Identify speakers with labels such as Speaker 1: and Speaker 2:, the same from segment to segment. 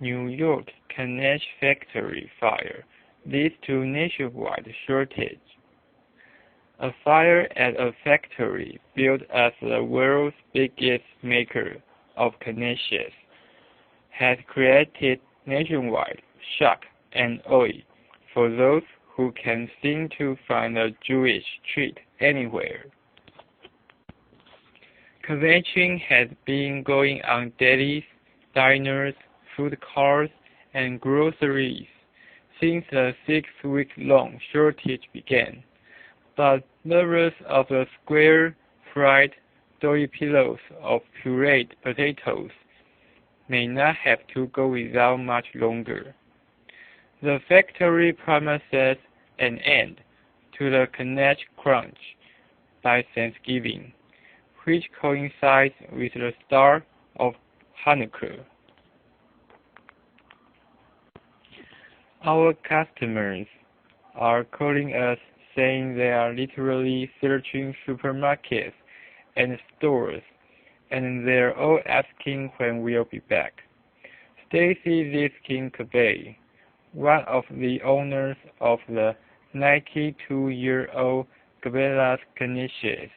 Speaker 1: New York Kanish factory fire leads to nationwide shortage. A fire at a factory billed as the world's biggest maker of Kanishas has created nationwide shock and awe for those who can seem to find a Jewish treat anywhere. Kvetching has been going on delis, diners, food carts, and groceries since the 6-week-long shortage began, but lovers of the square, fried, doughy pillows of pureed potatoes may not have to go without much longer. The factory promises an end to the Kanish crunch by Thanksgiving, which coincides with the start of Hanukkah. Our customers are calling us saying they are literally searching supermarkets and stores, and they're all asking when we'll be back. Stacy Ziskin-Kabay, one of the owners of the 92-year-old Cabela's Canisius,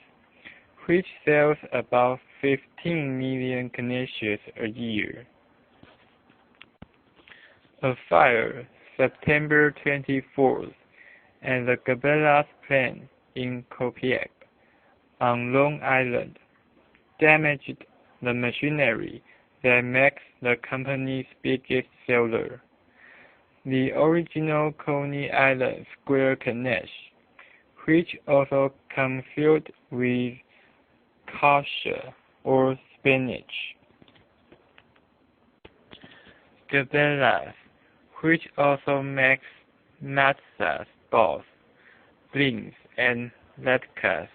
Speaker 1: which sells about 15 million Canisius a year. A fire September 24th at the Cabela's plant in Copiac on Long Island damaged the machinery that makes the company's biggest seller, the original Coney Island square Kanish, which also comes filled with kasha or spinach. Cabela's, which also makes matzah balls, blins, and latkes,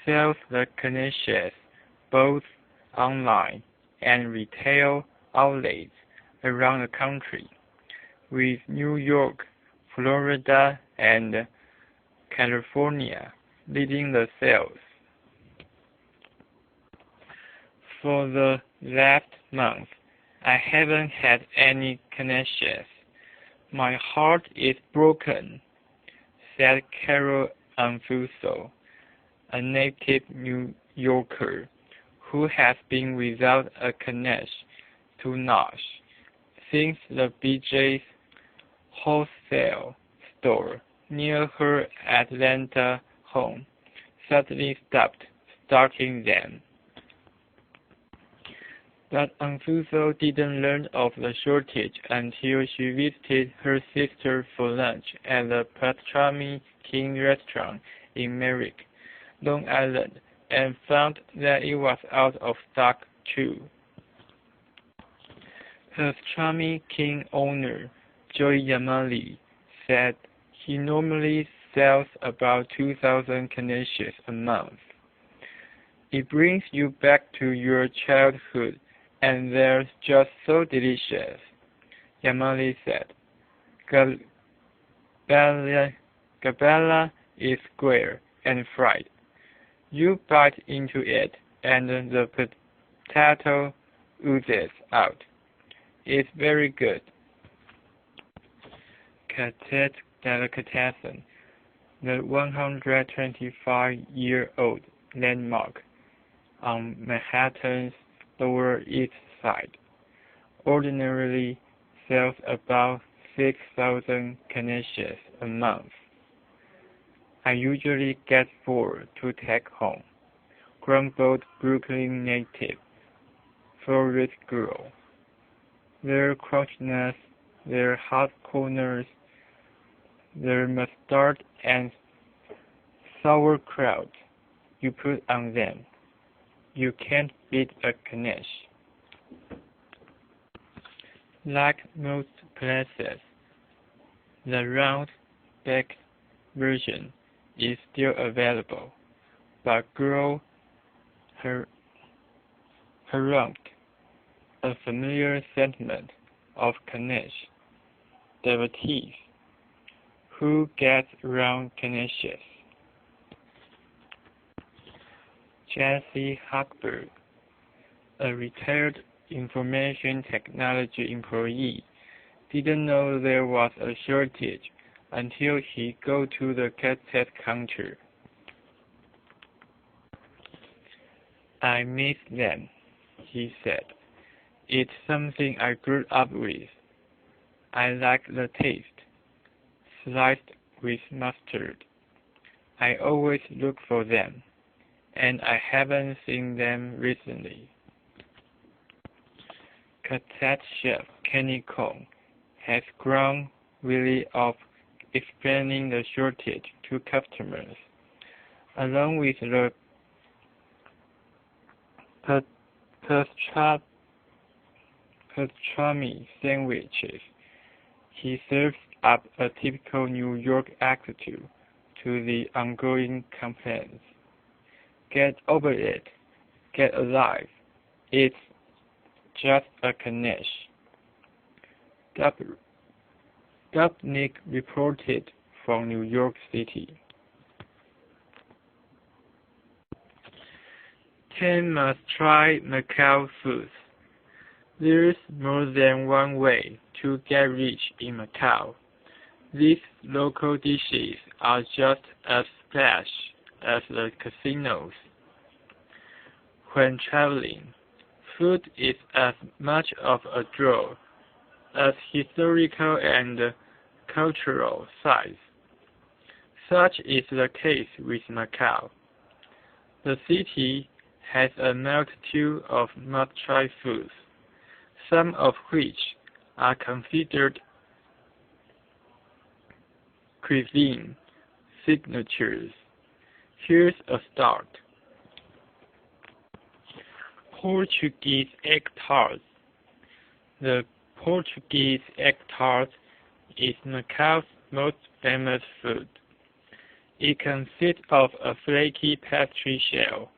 Speaker 1: sells the Canisius both online and retail outlets around the country, with New York, Florida, and California leading the sales. For the last month, I haven't had any Canisius. My heart is broken, said Carol Anfuso, a native New Yorker who has been without a Kanish to Nosh since the BJ's wholesale store near her Atlanta home suddenly stopped stocking them. But Anfuso didn't learn of the shortage until she visited her sister for lunch at the Pastrami King restaurant in Merrick, Long Island, and found that it was out of stock too. Pastrami King owner Joey Yamali said he normally sells about 2,000 Canisius a month. It brings you back to your childhood, and they're just so delicious, Yamali said. Gabella is square and fried. You bite into it, and the potato oozes out. It's very good. Catet Delicatessen, the 125-year-old landmark on Manhattan's Lower East Side, ordinarily sells about 6,000 Canisius a month. I usually get 4 to take home, grumbled Brooklyn native Florist Girl. Their crunchiness, their hot corners, their mustard and sauerkraut you put on them. You can't beat a Kanish. Like most places, the round, baked version is still available, but Girl harangued a familiar sentiment of Kanish devotees who get round Canisius. Jesse Hochberg, a retired information technology employee, didn't know there was a shortage until he go to the cassette counter. "I miss them," he said. "It's something I grew up with. I like the taste. Sliced with mustard. I always look for them, and I haven't seen them recently." Cassette chef Kenny Kong has grown weary of explaining the shortage to customers. Along with the pastrami sandwiches, he serves up a typical New York attitude to the ongoing complaints. "Get over it. Get alive. It's just a Ganesh." Dubnik reported from New York City. 10 must try Macau foods. There's more than one way to get rich in Macau. These local dishes are just as splash as the casinos. When traveling, food is as much of a draw as historical and cultural sites. Such is the case with Macau. The city has a multitude of must-try foods, some of which are considered cuisine signatures. Here's a start. Portuguese egg tarts. The Portuguese egg tart is Macau's most famous food. It consists of a flaky pastry shell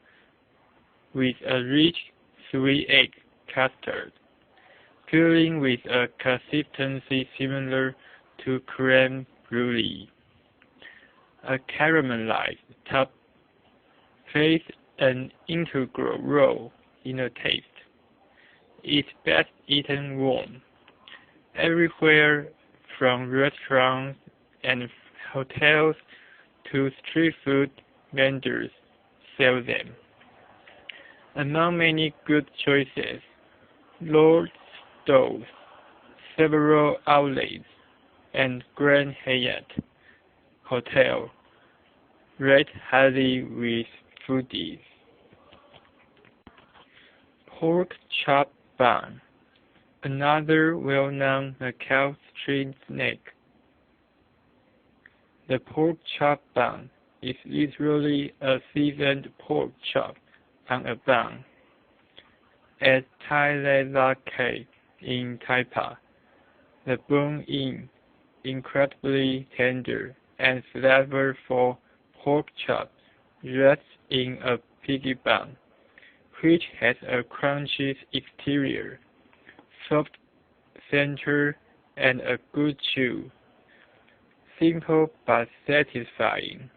Speaker 1: with a rich, sweet egg custard, filling with a consistency similar to creme brulee. A caramelized top plays an integral role in the taste. It's best eaten warm. Everywhere from restaurants and hotels to street food vendors sell them. Among many good choices, Lord Stowe's, several outlets, and Grand Hyatt Hotel rate highly with foodies. Pork chop bun, another well-known Macau street snack. The pork chop bun is literally a seasoned pork chop on a bun. At Tai Lei Cave in Taipa, the bone-in, incredibly tender and flavorful pork chop rests in a piggy bun, which has a crunchy exterior, soft center, and a good chew. Simple but satisfying.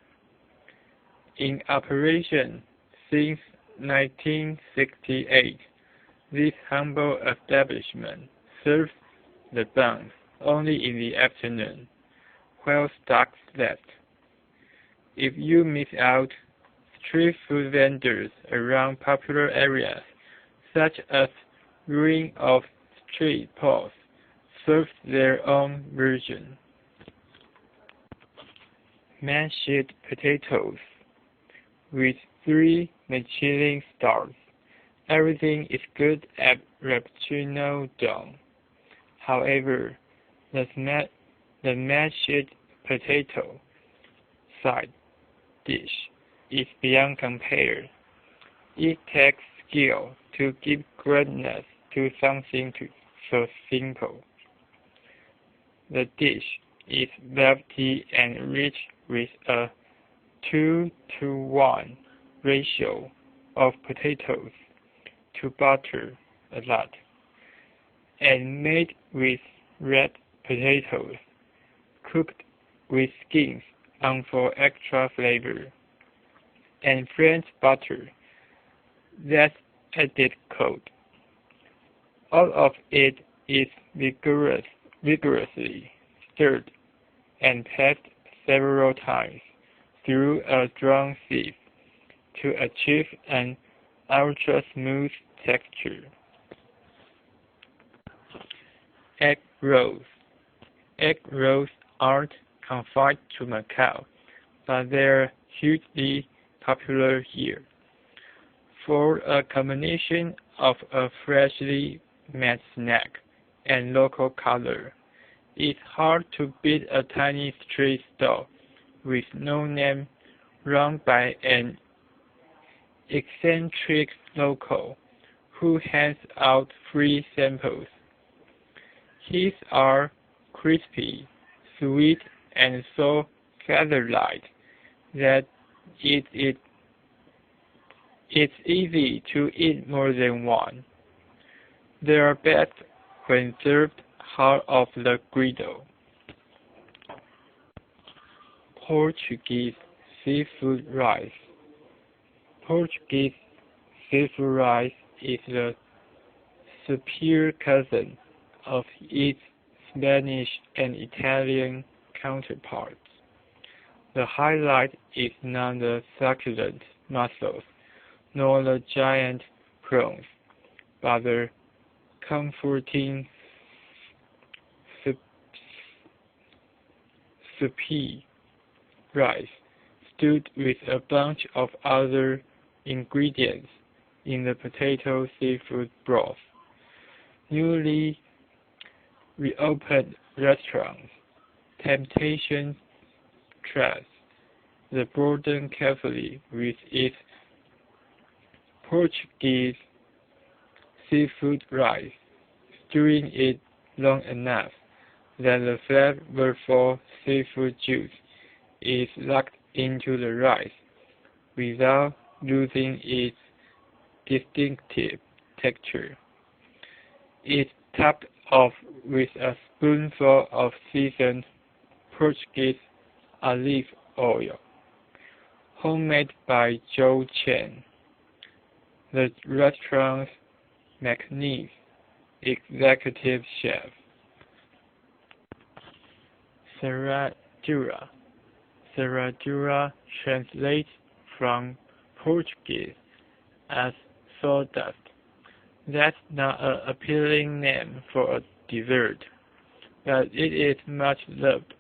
Speaker 1: In operation since 1968, this humble establishment serves the buns only in the afternoon, while stocks left. If you miss out, street food vendors around popular areas, such as Ruin of Street Paws, serve their own version. Mashed potatoes. With 3 Michelin stars, everything is good at Rappuccino Dome. However, the mashed potato side dish is beyond compare. It takes skill to give greatness to something so simple. The dish is velvety and rich with a 2-to-1 ratio of potatoes to butter a lot, and made with red potatoes, cooked with skins on for extra flavor, and French butter that's added cold. All of it is vigorously stirred and passed several times through a strong sieve to achieve an ultra-smooth texture. Egg rolls. Egg rolls aren't confined to Macau, but they're hugely popular here. For a combination of a freshly made snack and local color, it's hard to beat a tiny street stall with no name run by an eccentric local who hands out free samples. His are crispy, sweet, and so feather-light that it's easy to eat more than one. They are best when served hot off the griddle. Portuguese seafood rice. Portuguese seafood rice is the superior cousin of its Spanish and Italian counterparts. The highlight is not the succulent mussels nor the giant prawns, but the comforting soupy rice stewed with a bunch of other ingredients in the potato seafood broth. Newly reopened restaurants, Temptation treads the border carefully with its Portuguese seafood rice, stewing it long enough that the flavorful seafood juice is locked into the rice without losing its distinctive texture. It's topped off with a spoonful of seasoned Portuguese olive oil, homemade by Joe Chen, the restaurant's magnificent executive chef. Serradura. Serradura translates from Portuguese as sawdust. That's not an appealing name for a dessert, but it is much loved.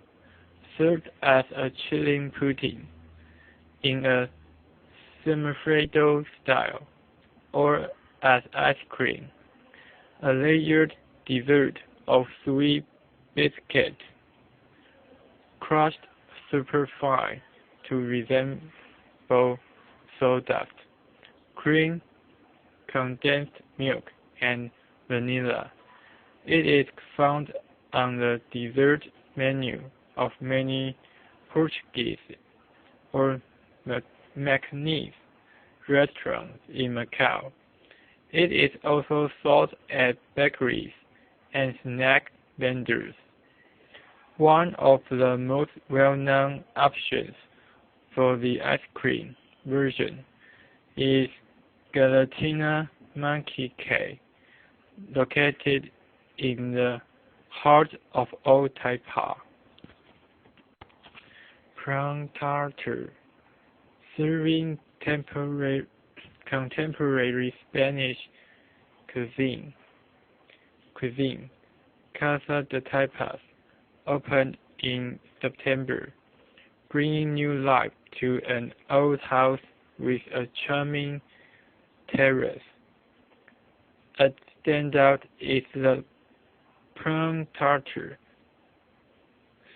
Speaker 1: Served as a chilling pudding in a semifreddo style, or as ice cream, a layered dessert of sweet biscuit, crushed superfine to resemble sawdust, cream, condensed milk, and vanilla. It is found on the dessert menu of many Portuguese or Macnese restaurants in Macau. It is also sold at bakeries and snack vendors. One of the most well-known options for the ice cream version is Gelatina Monkey Cake, located in the heart of Old Taipa. Prawn tartar, serving contemporary Spanish cuisine. Casa de Tapas opened in September, bringing new life to an old house with a charming terrace. A standout is the prawn tartar,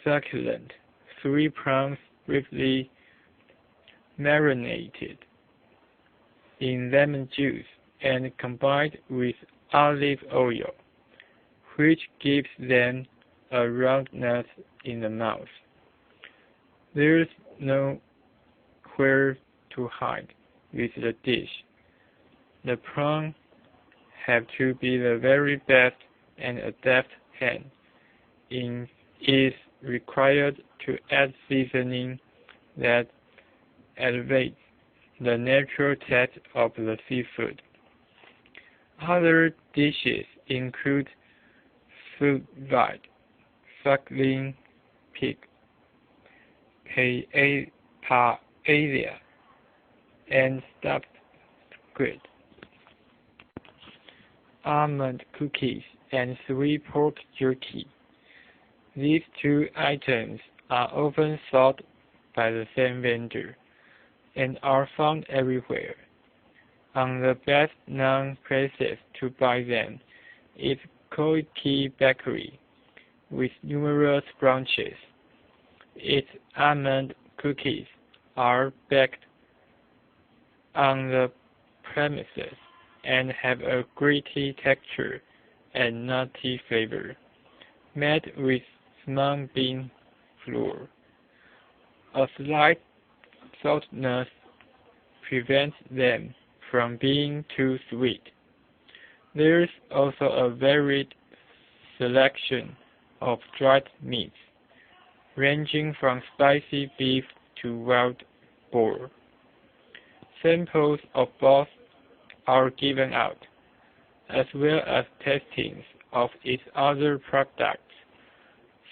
Speaker 1: succulent, 3 prawns briefly marinated in lemon juice and combined with olive oil, which gives them a roundness in the mouth. There's nowhere to hide with the dish. The prawns have to be the very best, and a deft hand is required to add seasoning that elevates the natural taste of the seafood. Other dishes include food-white, suckling pig, paella, and stuffed squid, almond cookies, and sweet pork jerky. These two items are often sold by the same vendor and are found everywhere. On the best-known places to buy them is Koike Bakery, with numerous branches. Its almond cookies are baked on the premises and have a gritty texture and nutty flavor, made with small bean flour. A slight saltiness prevents them from being too sweet. There's also a varied selection of dried meats, ranging from spicy beef to wild boar. Samples of both are given out, as well as tastings of its other products,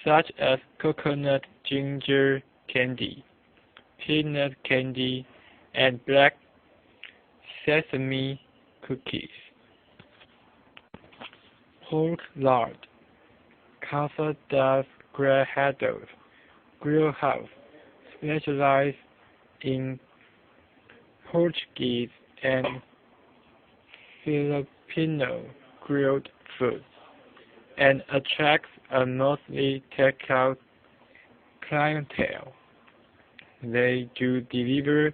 Speaker 1: such as coconut ginger candy, peanut candy, and black sesame cookies. Pork lard. Casa das Grelhados Grill House specializes in Portuguese and Filipino grilled foods and attracts a mostly takeout clientele. They do deliver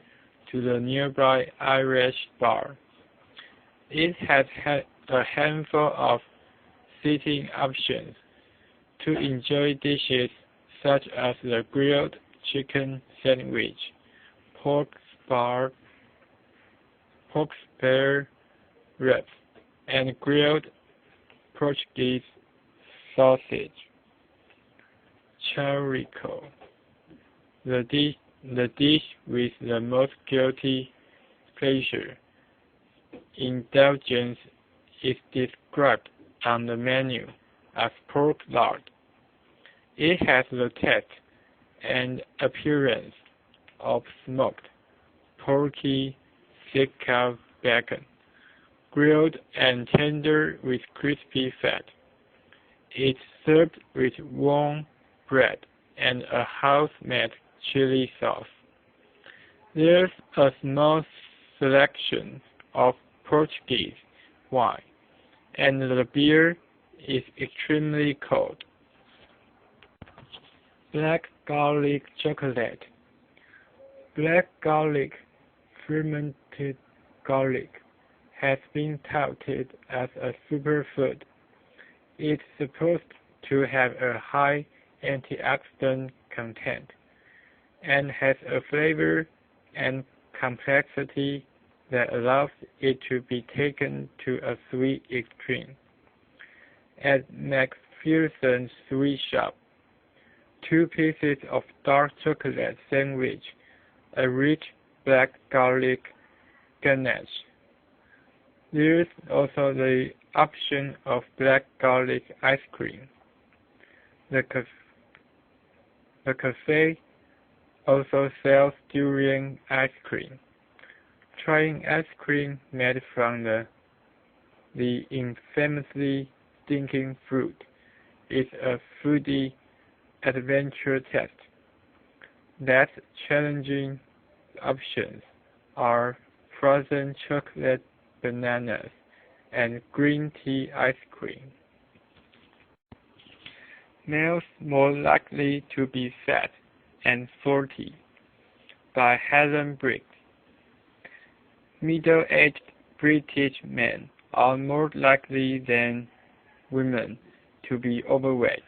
Speaker 1: to the nearby Irish bar. It has had a handful of seating options to enjoy dishes such as the grilled chicken sandwich, pork spare ribs, and grilled Portuguese sausage. Chorico. The dish with the most guilty pleasure indulgence is described on the menu as pork lard. It has the taste and appearance of smoked, porky, thick-cut bacon, grilled and tender with crispy fat. It's served with warm bread and a house-made chili sauce. There's a small selection of Portuguese wine, and the beer is extremely cold. Black garlic chocolate. Black garlic, fermented garlic, has been touted as a superfood. It's supposed to have a high antioxidant content and has a flavor and complexity that allows it to be taken to a sweet extreme. At McPherson's Sweet Shop, 2 pieces of dark chocolate sandwich a rich black garlic ganache. There's also the option of black garlic ice cream. The cafe also sells durian ice cream. Trying ice cream made from the infamously stinking fruit is a foodie adventure test. That challenging options are frozen chocolate bananas and green tea ice cream. Males more likely to be fat and 40 by Helen Briggs. Middle-aged British men are more likely than women to be overweight,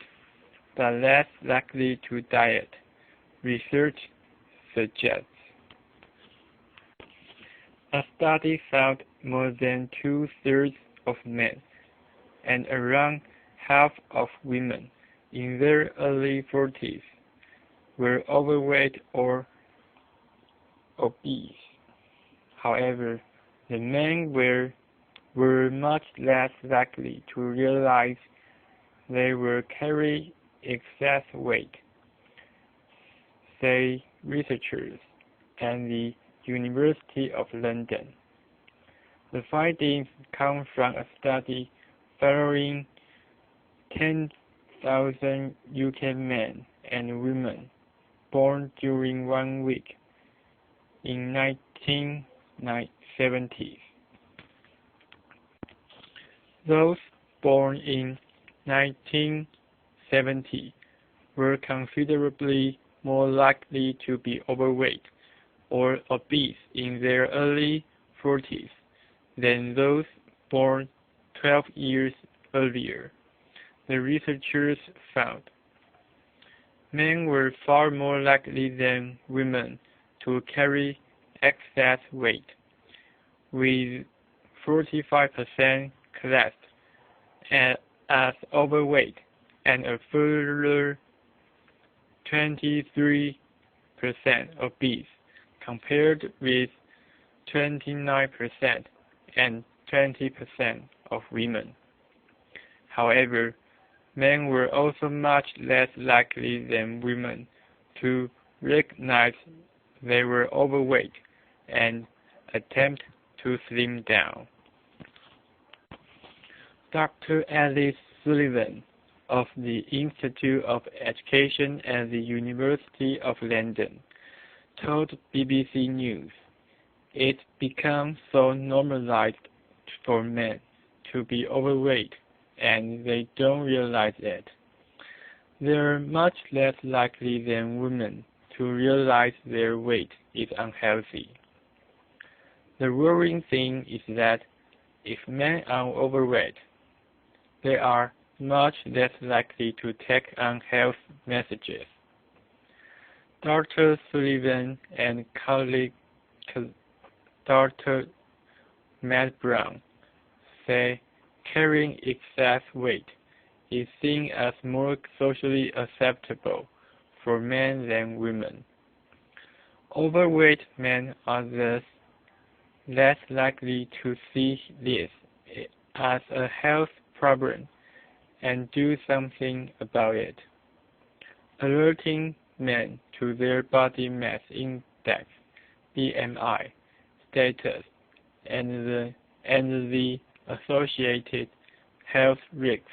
Speaker 1: but less likely to diet, research suggests. A study found more than 2/3 of men and around half of women in their early 40s were overweight or obese. However, the men were were much less likely to realize they were carrying excess weight, say researchers at the University of London. The findings come from a study following 10,000 UK men and women born during 1 week in 1970s. Those born in 1970 were considerably more likely to be overweight or obese in their early 40s than those born 12 years earlier, the researchers found. Men were far more likely than women to carry excess weight, with 45% classed as overweight and a further 23% obese, compared with 29% and 20% of women. However, men were also much less likely than women to recognize they were overweight and attempt to slim down. Dr. Alice Sullivan of the Institute of Education at the University of London told BBC News, "It becomes so normalized for men to be overweight and they don't realize it. They're much less likely than women to realize their weight is unhealthy. The worrying thing is that if men are overweight, they are much less likely to take on health messages." Dr. Sullivan and colleague Dr. Matt Brown say carrying excess weight is seen as more socially acceptable for men than women. Overweight men are thus less likely to see this as a health problem and do something about it. Alerting men to their body mass index (BMI) status and the associated health risks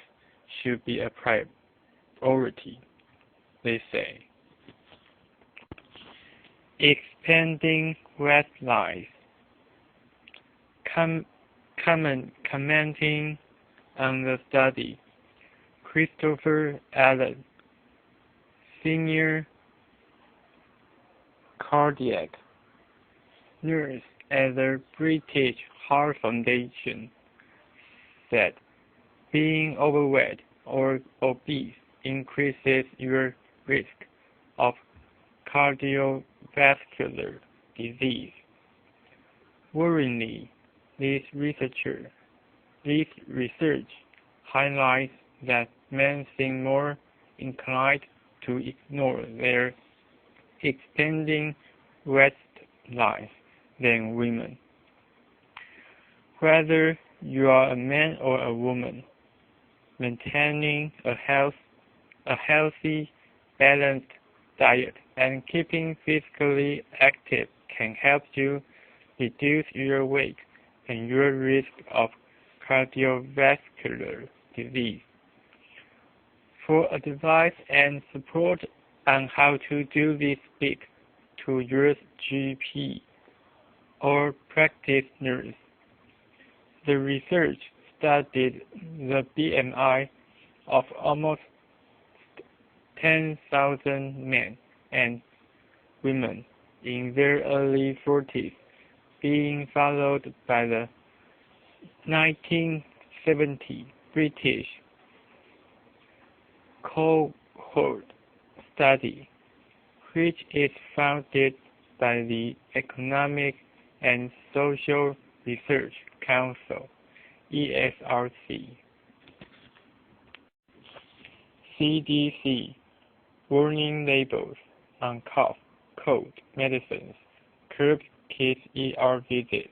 Speaker 1: should be a priority, they say. Expanding waistlines. Commenting on the study, Christopher Allen, senior cardiac nurse at the British Heart Foundation, said, "Being overweight or obese increases your risk of cardiovascular disease. Worryingly, this research highlights that men seem more inclined to ignore their expanding waistlines than women. Whether you are a man or a woman, maintaining a healthy, balanced diet and keeping physically active can help you reduce your weight and your risk of cardiovascular disease. For advice and support on how to do this, speak to your GP or practice nurse." The research studied the BMI of almost 10,000 men and women in their early 40s, being followed by the 1970 British cohort study, which is funded by the Economic and Social Research Council, ESRC. CDC warning labels on cough, cold medicines curb kids' ER visits.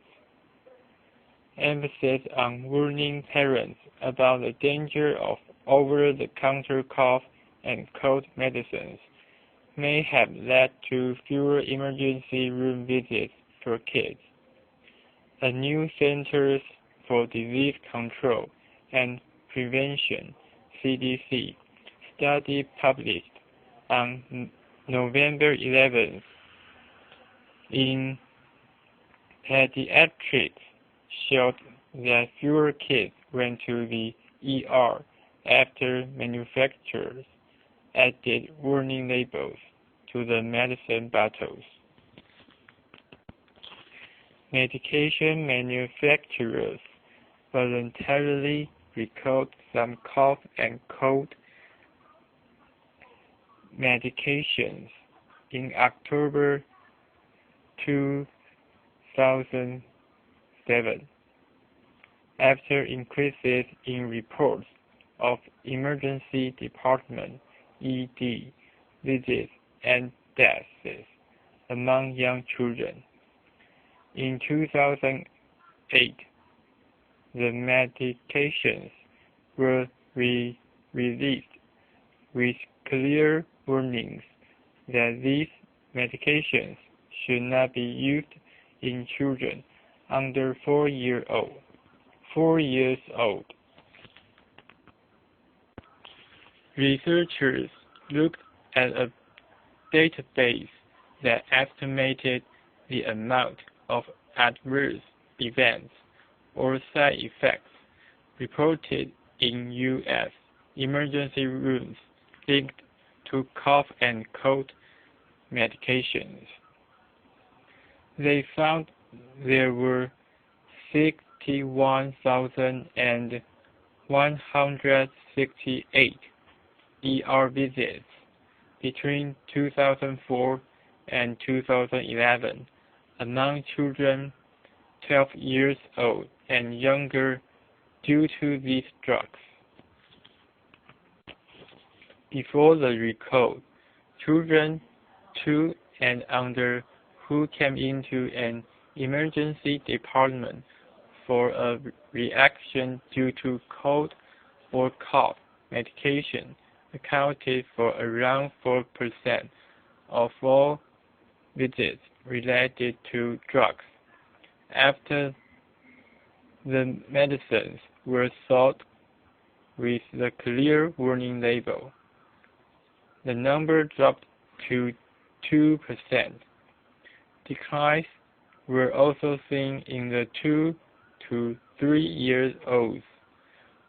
Speaker 1: emphasis on warning parents about the danger of over-the-counter cough and cold medicines may have led to fewer emergency room visits for kids. A new Centers for Disease Control and Prevention (CDC) study published on November 11th in Pediatrics showed that fewer kids went to the ER after manufacturers added warning labels to the medicine bottles. Medication manufacturers voluntarily recalled some cough and cold medications in October 2007 after increases in reports of emergency department (ED) visits and deaths among young children. In 2008, the medications were released with clear warnings that these medications should not be used in children under 4 years old. Researchers looked at a database that estimated the amount of adverse events or side effects reported in U.S. emergency rooms linked to cough and cold medications. They found there were 61,168 ER visits between 2004 and 2011 among children 12 years old and younger due to these drugs. Before the recall, children 2 and under who came into an emergency department for a reaction due to cold or cough medication accounted for around 4% of all visits related to drugs. After the medicines were sold with the clear warning label, the number dropped to 2%. Declines were also seen in the 2 to 3 years olds,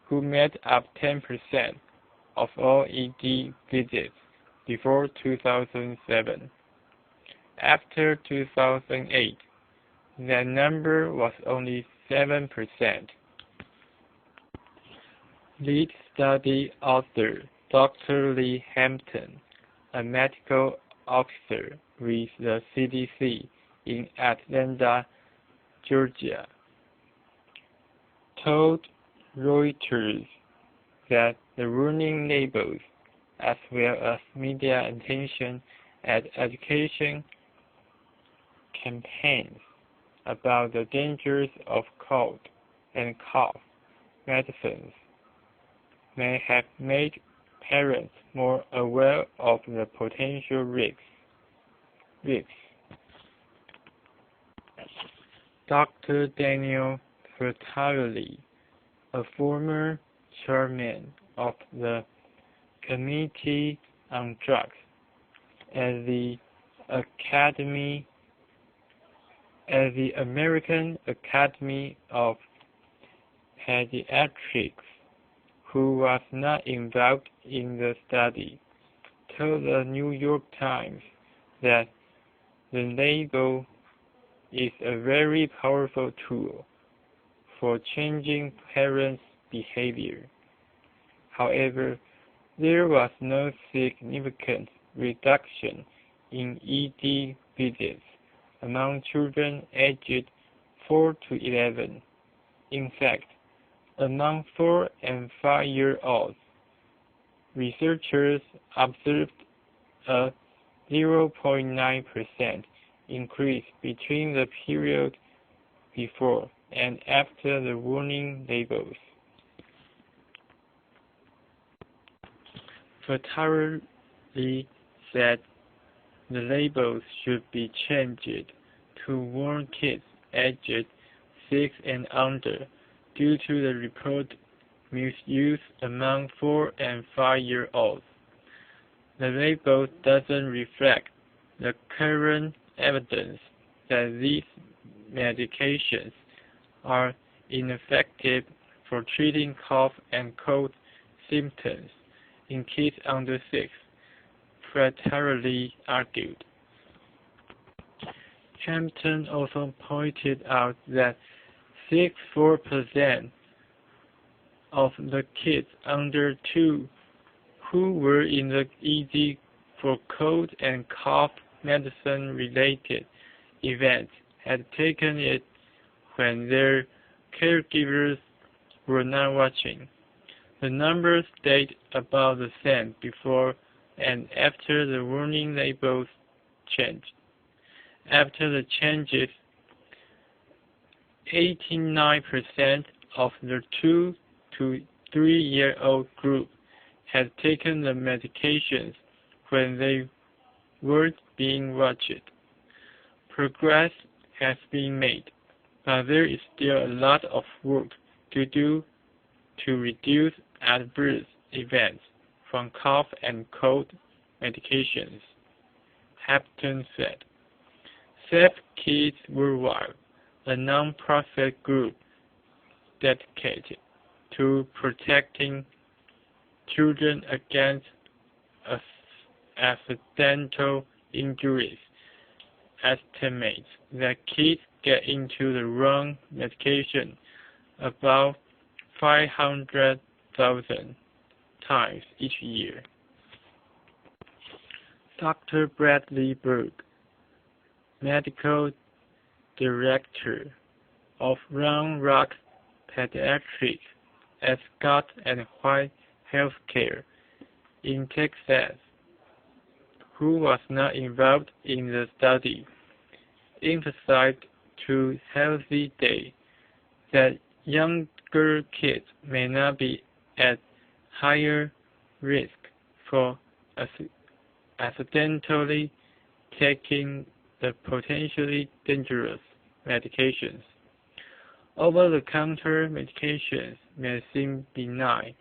Speaker 1: who made up 10% of all ED visits before 2007. After 2008, that number was only 7%. Lead study author Dr. Lee Hampton, a medical officer with the CDC in Atlanta, Georgia, told Reuters that the warning labels, as well as media attention and education campaigns about the dangers of cold and cough medicines, may have made parents more aware of the potential risks. Dr. Daniel Fertarelli, a former chairman of the Committee on Drugs at the American Academy of Pediatrics, who was not involved in the study, told the New York Times that the label is a very powerful tool for changing parents' behavior. However, there was no significant reduction in ED visits among children aged 4 to 11. In fact, among 4 and 5-year-olds, researchers observed a 0.9% increase between the period before and after the warning labels. Fraternally said the labels should be changed to warn kids aged 6 and under due to the reported misuse among 4 and 5-year-olds. The label doesn't reflect the current evidence that these medications are ineffective for treating cough and cold symptoms in kids under 6, Fraternally argued. Hampton also pointed out that 64% of the kids under 2 who were in the ED for cold and cough medicine-related events had taken it when their caregivers were not watching. The numbers stayed about the same before and after the warning labels changed. After the changes, 89% of the 2 to 3-year-old group had taken the medications when they weren't being watched. Progress has been made, but there is still a lot of work to do to reduce adverse events from cough and cold medications, Hampton said. Safe Kids Worldwide, a non-profit group dedicated to protecting children against accidental injuries, estimates that kids get into the wrong medication about 500,000 times each year. Dr. Bradley Berg, medical director of Round Rock Pediatrics at Scott and White Healthcare in Texas, who was not involved in the study, emphasized to Healthy Day that younger kids may not be at higher risk for accidentally taking the potentially dangerous medications. Over-the-counter medications may seem benign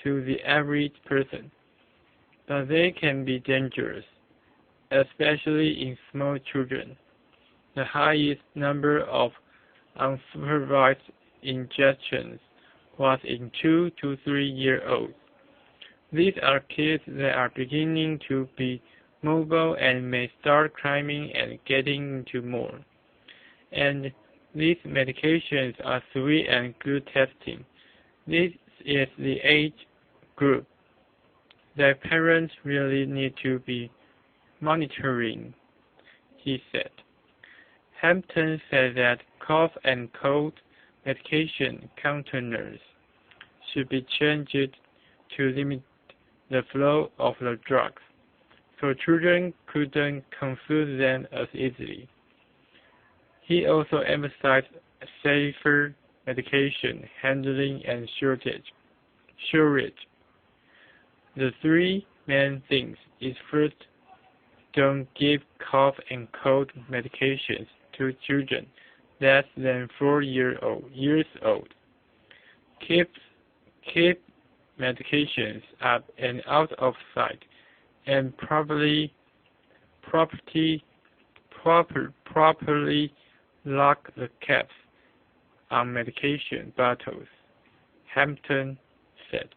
Speaker 1: to the average person, but they can be dangerous, especially in small children. The highest number of unsupervised injections was in 2 to 3-year-olds. These are kids that are beginning to be mobile and may start climbing and getting into more. And these medications are sweet and good testing. This is the age group that parents really need to be monitoring, he said. Hampton said that cough and cold medication containers should be changed to limit the flow of the drugs, so children couldn't confuse them as easily. He also emphasized safer medication handling and storage. The 3 main things is first, don't give cough and cold medications to children less than 4 years old. Keep medications up and out of sight, and properly lock the caps on medication bottles, Hampton said.